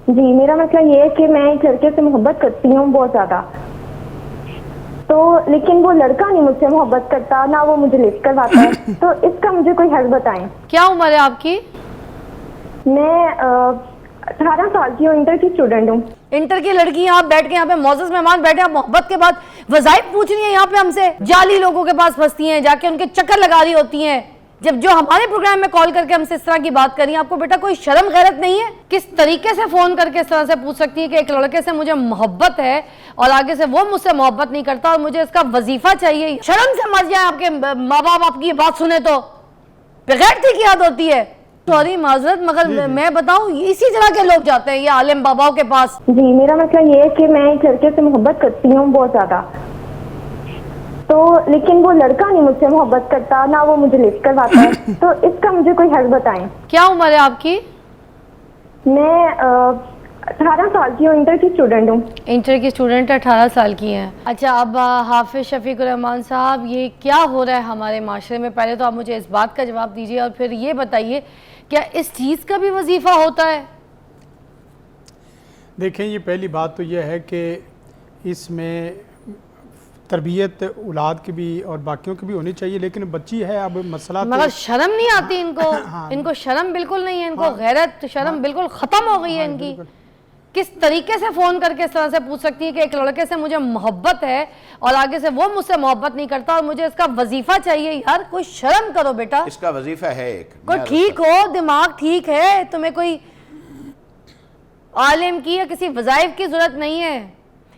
جی میرا مسئلہ یہ ہے کہ میں ایک لڑکے سے محبت کرتی ہوں بہت زیادہ، تو لیکن وہ لڑکا نہیں مجھ سے محبت کرتا، نہ وہ مجھے لفٹ کرواتا ہے، تو اس کا مجھے کوئی حل بتائیں۔ کیا عمر ہے آپ کی؟ میں 18 سال کی ہوں، انٹر کی اسٹوڈنٹ ہوں۔ انٹر کی لڑکی یہاں بیٹھ کے یہاں پہ معزز مہمان بیٹھے ہیں، محبت کے بعد وظائف پوچھ رہی ہیں یہاں پہ ہم سے، جعلی لوگوں کے پاس پھنستی ہیں، جا کے ان کے چکر لگا رہی ہوتی ہیں، جب جو ہمارے پروگرام میں کال کر کے ہم سے اس طرح کی بات کر رہی ہیں۔ آپ کو بیٹا کوئی شرم غیرت نہیں ہے؟ کس طریقے سے فون کر کے اس طرح سے پوچھ سکتی ہے کہ ایک لڑکے سے مجھے محبت ہے اور آگے سے وہ مجھ سے محبت نہیں کرتا اور مجھے اس کا وظیفہ چاہیے؟ شرم سے مر جائیں آپ کے ماں باپ آپ کی یہ بات سنے تو، بغیرتی کی یاد ہوتی ہے۔ سوری معذرت، مگر میں بتاؤں اسی طرح کے لوگ جاتے ہیں یہ عالم باباؤں کے پاس۔ جی میرا مسئلہ یہ ہے کہ میں ایک لڑکے سے محبت کرتی ہوں بہت زیادہ، تو لیکن وہ لڑکا نہیں مجھ سے محبت کرتا، نہ وہ مجھے لفٹ کرواتا ہے، تو اس کا مجھے کوئی حل بتائیں۔ کیا عمر ہے آپ کی؟ میں 18 سال کی ہوں، انٹر کی اسٹوڈنٹ ہوں۔ انٹر کی اسٹوڈنٹ 18 سال کی ہیں۔ اچھا اب حافظ شفیق الرحمان صاحب، یہ کیا ہو رہا ہے ہمارے معاشرے میں؟ پہلے تو آپ مجھے اس بات کا جواب دیجئے اور پھر یہ بتائیے کیا اس چیز کا بھی وظیفہ ہوتا ہے؟ دیکھیں یہ پہلی بات تو یہ ہے کہ اس میں تربیت اولاد کی بھی اور باقیوں کی بھی ہونی چاہیے، لیکن بچی ہے اب مسئلہ مگر شرم نہیں آتی ان کو؟ ان کو شرم بالکل نہیں ہے، ان کو غیرت شرم بالکل ختم ہو گئی ہے ان کی۔ کس طریقے سے فون کر کے اس طرح سے پوچھ سکتی ہے کہ ایک لڑکے سے مجھے محبت ہے اور آگے سے وہ مجھ سے محبت نہیں کرتا اور مجھے اس کا وظیفہ چاہیے؟ یار کوئی شرم کرو بیٹا، اس کا وظیفہ ہے ایک کوئی ٹھیک ہو، دماغ ٹھیک ہے، تمہیں کوئی عالم کی یا کسی وظائف کی ضرورت نہیں ہے۔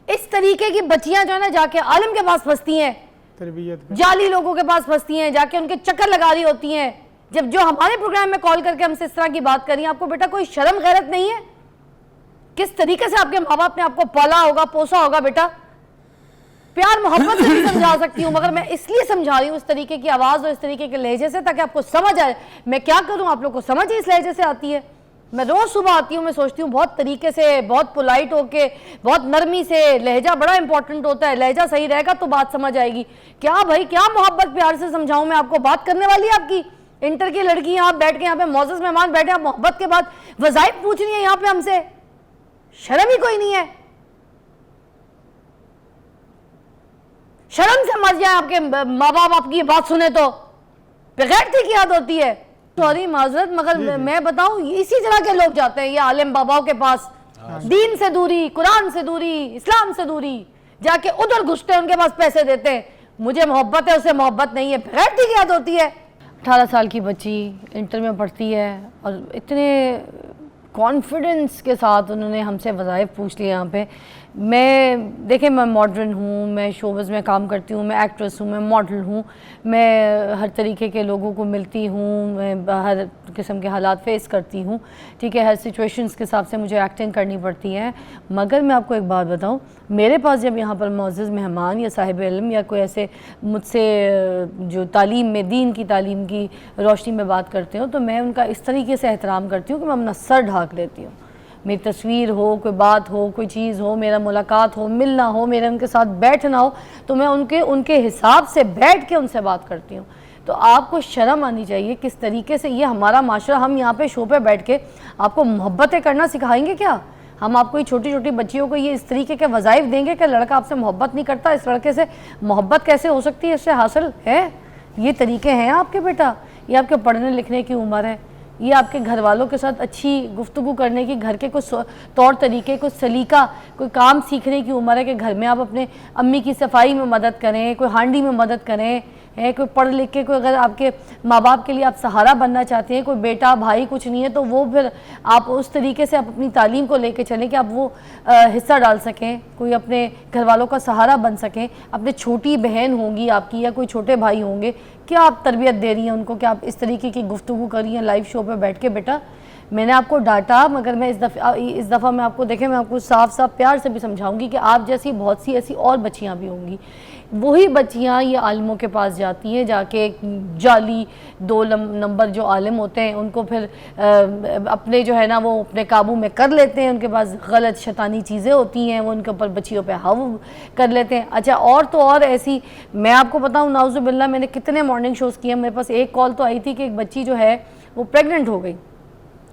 اس طریقے کی بچیاں جو ہے نا جا کے عالم کے پاس پھنستی ہیں، تربیت جعلی لوگوں کے پاس پھنستی ہیں، جا کے ان کے چکر لگا رہی ہوتی ہیں، جب جو ہمارے پروگرام میں کال کر کے ہم سے اس طرح کی بات کر رہی ہیں۔ آپ کو بیٹا کوئی شرم غیرت نہیں ہے؟ کس طریقے سے آپ کے ماں باپ نے آپ کو پالا ہوگا، پوسا ہوگا بیٹا؟ پیار محبت سے بھی سمجھا سکتی ہوں، مگر میں اس لیے سمجھا رہی ہوں اس طریقے کی آواز اور اس طریقے کے لہجے سے تاکہ آپ کو سمجھ آئے۔ میں کیا کروں، آپ لوگ کو سمجھ اس لہجے سے آتی ہے؟ میں روز صبح آتی ہوں، میں سوچتی ہوں بہت طریقے سے، بہت پولائٹ ہو کے، بہت نرمی سے، لہجہ بڑا امپورٹنٹ ہوتا ہے، لہجہ صحیح رہے گا تو بات سمجھ آئے گی۔ کیا بھائی کیا محبت پیار سے سمجھاؤں میں آپ کو؟ بات کرنے والی آپ کی انٹر کی لڑکی یہاں بیٹھ کے یہاں پہ معزز مہمان بیٹھے ہیں، محبت کے بعد وظائف پوچھ رہی ہیں یہاں پہ ہم سے، شرم ہی کوئی نہیں ہے؟ شرم سے مر جائیں آپ کے ماں باپ آپ کی یہ بات سنے تو، بغیرتی کی یاد ہوتی ہے۔ سوری معذرت، مگر میں بتاؤں اسی طرح کے لوگ جاتے ہیں یہ عالم باباؤں کے پاس، دین سے دوری، قرآن سے دوری، اسلام سے دوری، جا کے ادھر گھستے ہیں، ان کے پاس پیسے دیتے ہیں، مجھے محبت ہے اسے محبت نہیں ہے، بغیرتی کی یاد ہوتی ہے۔ 18 سال کی بچی انٹر میں پڑھتی ہے اور اتنے کانفیڈنس کے ساتھ انہوں نے ہم سے وظائف پوچھ لیے یہاں پہ۔ میں دیکھیں میں ماڈرن ہوں، میں شوبز میں کام کرتی ہوں، میں ایکٹریس ہوں، میں ماڈل ہوں، میں ہر طریقے کے لوگوں کو ملتی ہوں، میں ہر قسم کے حالات فیس کرتی ہوں، ٹھیک ہے، ہر سچویشنز کے حساب سے مجھے ایکٹنگ کرنی پڑتی ہے۔ مگر میں آپ کو ایک بات بتاؤں، میرے پاس جب یہاں پر معزز مہمان یا صاحب علم یا کوئی ایسے مجھ سے جو تعلیم میں، دین کی تعلیم کی روشنی میں بات کرتے ہوں، تو میں ان کا اس طریقے سے احترام کرتی ہوں کہ میں اپنا سر ڈھانک لیتی ہوں۔ میری تصویر ہو، کوئی بات ہو، کوئی چیز ہو، میرا ملاقات ہو، ملنا ہو، میرا ان کے ساتھ بیٹھنا ہو، تو میں ان کے حساب سے بیٹھ کے ان سے بات کرتی ہوں۔ تو آپ کو شرم آنی چاہیے کس طریقے سے یہ ہمارا معاشرہ، ہم یہاں پہ شو پہ بیٹھ کے آپ کو محبتیں کرنا سکھائیں گے کیا؟ ہم آپ کو یہ چھوٹی چھوٹی بچیوں کو یہ اس طریقے کے وظائف دیں گے کہ لڑکا آپ سے محبت نہیں کرتا، اس لڑکے سے محبت کیسے ہو سکتی ہے، اس سے حاصل ہے؟ یہ طریقے ہیں آپ کے بیٹا؟ یہ آپ کے پڑھنے لکھنے کی عمر ہے، یہ آپ کے گھر والوں کے ساتھ اچھی گفتگو کرنے کی، گھر کے کچھ طور طریقے، کچھ سلیقہ، کوئی کام سیکھنے کی عمر ہے کہ گھر میں آپ اپنے امی کی صفائی میں مدد کریں، کوئی ہانڈی میں مدد کریں، کوئی پڑھ لکھ کے، کوئی اگر آپ کے ماں باپ کے لیے آپ سہارا بننا چاہتے ہیں، کوئی بیٹا بھائی کچھ نہیں ہے، تو وہ پھر آپ اس طریقے سے آپ اپنی تعلیم کو لے کے چلیں کہ آپ وہ حصہ ڈال سکیں، کوئی اپنے گھر والوں کا سہارا بن سکیں۔ اپنے چھوٹی بہن ہوں گی آپ کی یا کوئی چھوٹے بھائی ہوں گے، کیا آپ تربیت دے رہی ہیں ان کو کہ آپ اس طریقے کی گفتگو کر رہی ہیں لائیو شو پہ بیٹھ کے؟ بیٹا میں نے آپ کو ڈانٹا، مگر میں اس دفعہ میں آپ کو دیکھیں، میں آپ کو صاف صاف پیار سے بھی سمجھاؤں گی کہ آپ جیسی بہت سی ایسی اور بچیاں بھی ہوں گی، وہی بچیاں یہ عالموں کے پاس جاتی ہیں، جا کے جعلی 2 نمبر جو عالم ہوتے ہیں ان کو پھر اپنے جو ہے نا وہ اپنے قابو میں کر لیتے ہیں، ان کے پاس غلط شیطانی چیزیں ہوتی ہیں، وہ ان کے اوپر بچیوں پہ ہاو کر لیتے ہیں۔ اچھا اور تو اور ایسی، میں آپ کو بتاؤں نعوذ باللہ میں نے کتنے مارننگ شوز کیے، میرے پاس ایک کال تو آئی تھی کہ ایک بچی جو ہے وہ پریگننٹ ہو گئی،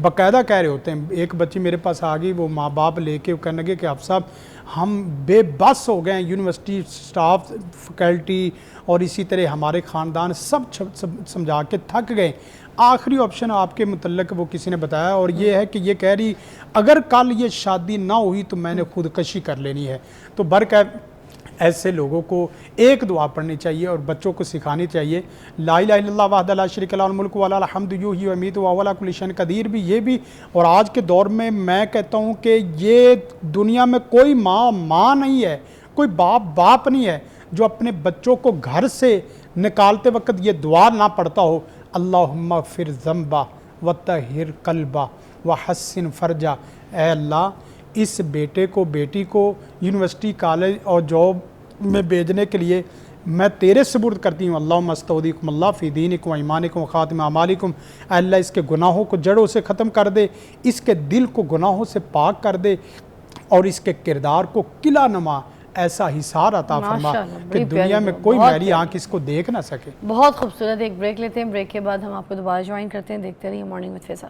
باقاعدہ کہہ رہے ہوتے ہیں. ایک بچی میرے پاس آ گئی, وہ ماں باپ لے کے کہنے لگے کہ آپ صاحب ہم بے بس ہو گئے ہیں, یونیورسٹی سٹاف, فیکلٹی اور اسی طرح ہمارے خاندان سب سمجھا کے تھک گئے. آخری آپشن آپ کے متعلق وہ کسی نے بتایا, اور یہ ہے کہ یہ کہہ رہی اگر کل یہ شادی نہ ہوئی تو میں نے خودکشی کر لینی ہے. تو ایسے لوگوں کو ایک دعا پڑھنی چاہیے اور بچوں کو سکھانی چاہیے, لا الہ الا اللہ وحدہ لا شریک لہ الملک و لہ الحمد یحیی و یمیت وہو علی کل شیء قدیر بھی, یہ بھی. اور آج کے دور میں کہتا ہوں کہ یہ دنیا میں کوئی ماں نہیں ہے, کوئی باپ نہیں ہے جو اپنے بچوں کو گھر سے نکالتے وقت یہ دعا نہ پڑھتا ہو, اللہم اغفر ذنبا وطہر قلبا وحسن فرجا. اے اللہ اس بیٹے کو بیٹی کو یونیورسٹی کالج اور جاب میں بھیجنے کے لیے میں تیرے سپرد کرتی ہوں. اللہم استودعکم اللہ فی دینکم و ایمانکم و خاتم اعمالکم. اے اللہ اس کے گناہوں کو جڑوں سے ختم کر دے, اس کے دل کو گناہوں سے پاک کر دے, اور اس کے کردار کو قلعہ نما ایسا حصار عطا فرما کہ دنیا میں کوئی میری آنکھ اس کو دیکھ نہ سکے. بہت خوبصورت. ایک بریک لیتے ہیں, بریک کے بعد ہم آپ کو دوبارہ جوائن کرتے ہیں. دیکھتے رہیے مارننگ وتھ فیضا.